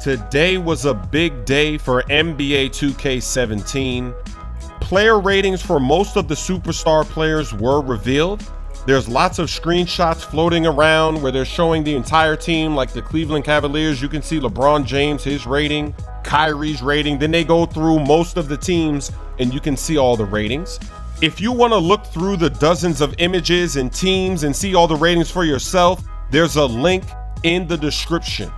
Today was a big day for NBA 2K17. Player ratings for most of the superstar players were revealed. There's lots of screenshots floating around where they're showing the entire team, like the Cleveland Cavaliers. You can see LeBron James, his rating, Kyrie's rating. Then they go through most of the teams and you can see all the ratings. If you want to look through the dozens of images and teams and see all the ratings for yourself, there's a link in the description.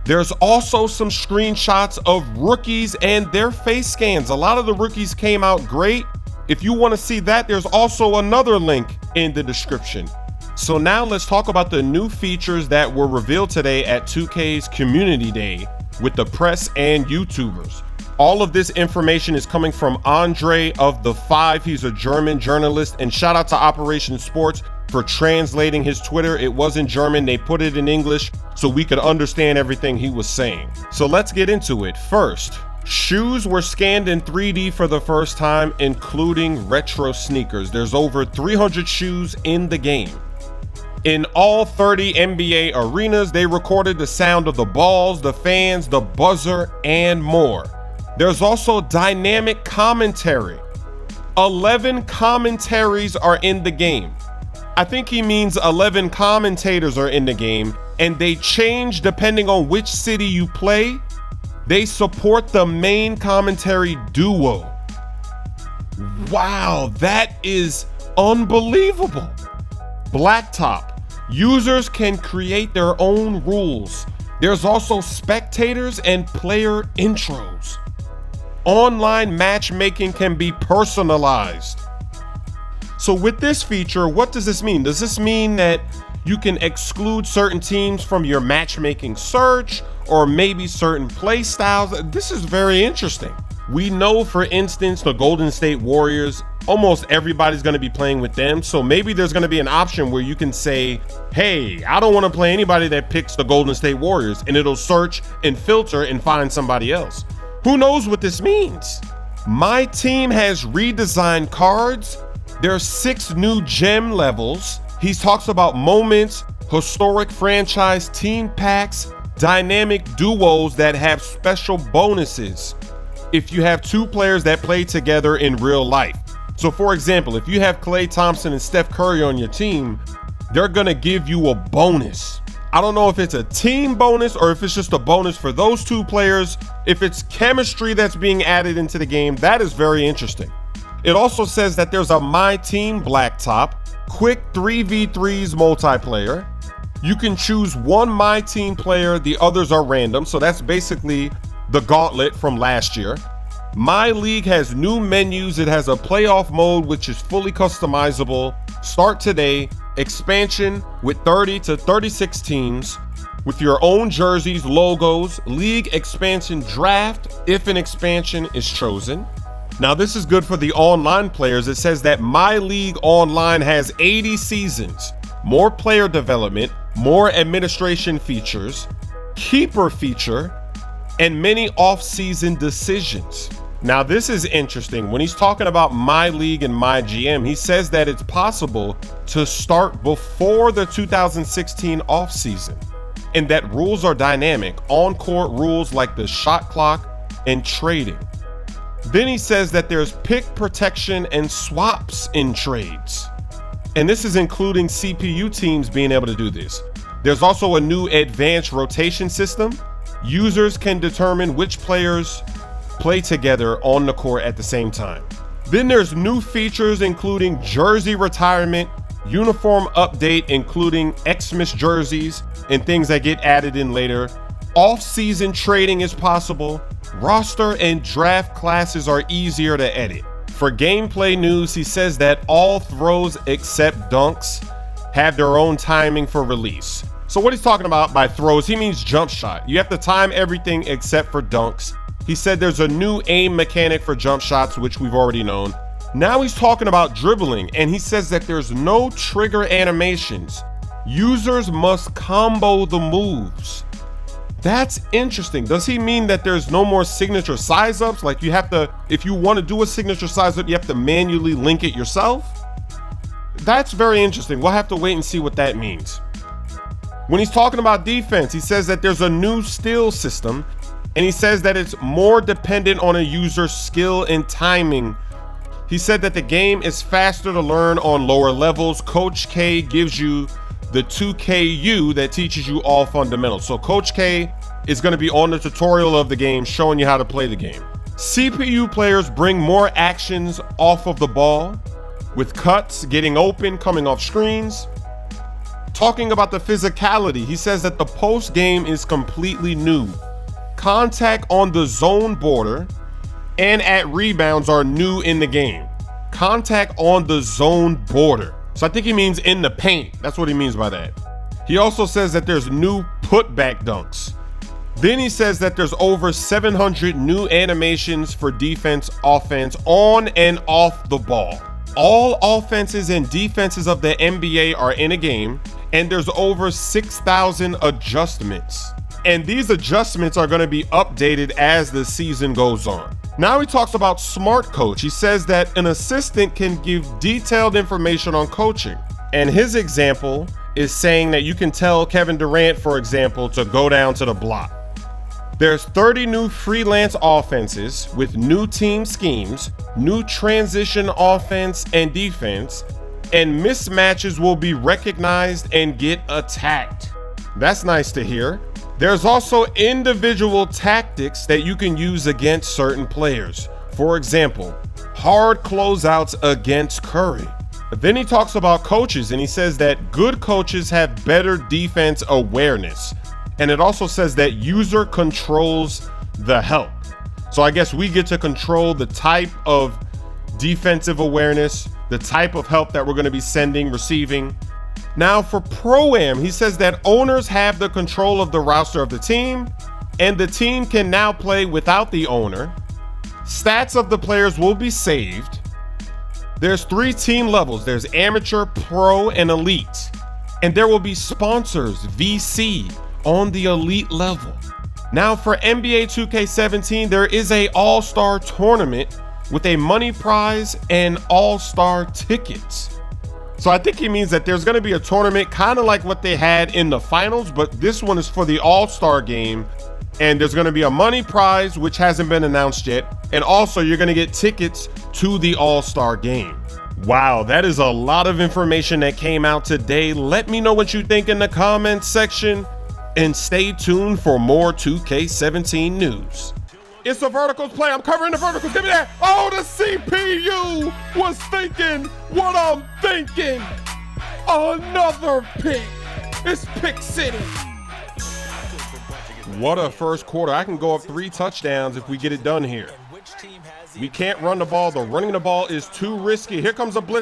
There's also some screenshots of rookies and their face scans. A lot of the rookies came out great. If you want to see that, there's also another link in the description. So now let's talk about the new features that were revealed today at 2K's Community Day with the press and YouTubers. All of this information is coming from Andre of the 5. He's a German journalist, and shout out to Operation Sports for translating his Twitter. It was in German, they put it in English so we could understand everything he was saying. So let's get into it. First, shoes were scanned in 3D for the first time, including retro sneakers. There's over 300 shoes in the game. In all 30 NBA arenas, they recorded the sound of the balls, the fans, the buzzer, and more. There's also dynamic commentary. 11 commentaries are in the game. I think he means 11 commentators are in the game, and they change depending on which city you play. They support the main commentary duo. Wow, that is unbelievable. Blacktop. Users can create their own rules. There's also spectators and player intros. Online matchmaking can be personalized. So with this feature, what does this mean? Does this mean that you can exclude certain teams from your matchmaking search, or maybe certain play styles? This is very interesting. We know, for instance, the Golden State Warriors, almost everybody's going to be playing with them. So maybe there's going to be an option where you can say, hey, I don't want to play anybody that picks the Golden State Warriors, and it'll search and filter and find somebody else. Who knows what this means? MyTeam has redesigned cards. There's 6 new gem levels. He talks about moments, historic franchise team packs, dynamic duos that have special bonuses if you have 2 players that play together in real life. So for example, if you have Klay Thompson and Steph Curry on your team, they're gonna give you a bonus. I don't know if it's a team bonus or if it's just a bonus for those 2 players. If it's chemistry that's being added into the game, that is very interesting. It also says that there's a MyTeam blacktop, quick 3v3s multiplayer. You can choose one MyTeam player, the others are random. So that's basically the gauntlet from last year. MyLeague has new menus. It has a playoff mode, which is fully customizable. Start today. Expansion with 30 to 36 teams with your own jerseys, logos, league expansion draft if an expansion is chosen. Now this is good for the online players. It says that MyLeague Online has 80 seasons, more player development, more administration features, keeper feature, and many off-season decisions. Now this is interesting. When he's talking about MyLeague and MyGM, he says that it's possible to start before the 2016 offseason, and that rules are dynamic, on-court rules like the shot clock and trading. Then he says that there's pick protection and swaps in trades. And this is including CPU teams being able to do this. There's also a new advanced rotation system. Users can determine which players play together on the court at the same time. Then there's new features including jersey retirement, uniform update, including Xmas jerseys and things that get added in later. Off-season trading is possible. Roster and draft classes are easier to edit. For gameplay news, he says that all throws except dunks have their own timing for release. So what he's talking about by throws, he means jump shot. You have to time everything except for dunks. He said there's a new aim mechanic for jump shots, which we've already known. Now he's talking about dribbling, and he says that there's no trigger animations. Users must combo the moves. That's interesting. Does he mean that there's no more signature size ups? Like you have to, if you want to do a signature size up, you have to manually link it yourself? That's very interesting. We'll have to wait and see what that means. When he's talking about defense, he says that there's a new steal system, and he says that it's more dependent on a user's skill and timing. He said that the game is faster to learn on lower levels. Coach K gives you the 2KU that teaches you all fundamentals. So Coach K is going to be on the tutorial of the game, showing you how to play the game. CPU players bring more actions off of the ball, with cuts, getting open, coming off screens. Talking about the physicality, he says that the post game is completely new. Contact on the zone border and at rebounds are new in the game. Contact on the zone border. So I think he means in the paint. That's what he means by that. He also says that there's new putback dunks. Then he says that there's over 700 new animations for defense, offense, on and off the ball. All offenses and defenses of the NBA are in a game, and there's over 6,000 adjustments. And these adjustments are going to be updated as the season goes on. Now he talks about Smart Coach. He says that an assistant can give detailed information on coaching. And his example is saying that you can tell Kevin Durant, for example, to go down to the block. There's 30 new freelance offenses with new team schemes, new transition offense and defense, and mismatches will be recognized and get attacked. That's nice to hear. There's also individual tactics that you can use against certain players. For example, hard closeouts against Curry. But then he talks about coaches, and he says that good coaches have better defense awareness. And it also says that user controls the help. So I guess we get to control the type of defensive awareness, the type of help that we're going to be sending, receiving. Now for ProAM, he says that owners have the control of the roster of the team, and the team can now play without the owner. Stats of the players will be saved. There's 3 team levels. There's amateur, pro, and elite. And there will be sponsors, VC, on the elite level. Now for NBA 2K17, there is a all-star tournament with a money prize and all-star tickets. So I think he means that there's going to be a tournament kind of like what they had in the finals, but this one is for the all-star game, and there's going to be a money prize which hasn't been announced yet, and also you're going to get tickets to the all-star game. Wow, that is a lot of information that came out today. Let me know what you think in the comments section, and stay tuned for more 2K17 news. It's a verticals play. I'm covering the verticals. Give me that. Oh, the CPU was thinking what I'm thinking. Another pick. It's Pick City. What a first quarter. I can go up 3 touchdowns if we get it done here. We can't run the ball. The running the ball is too risky. Here comes a blitz.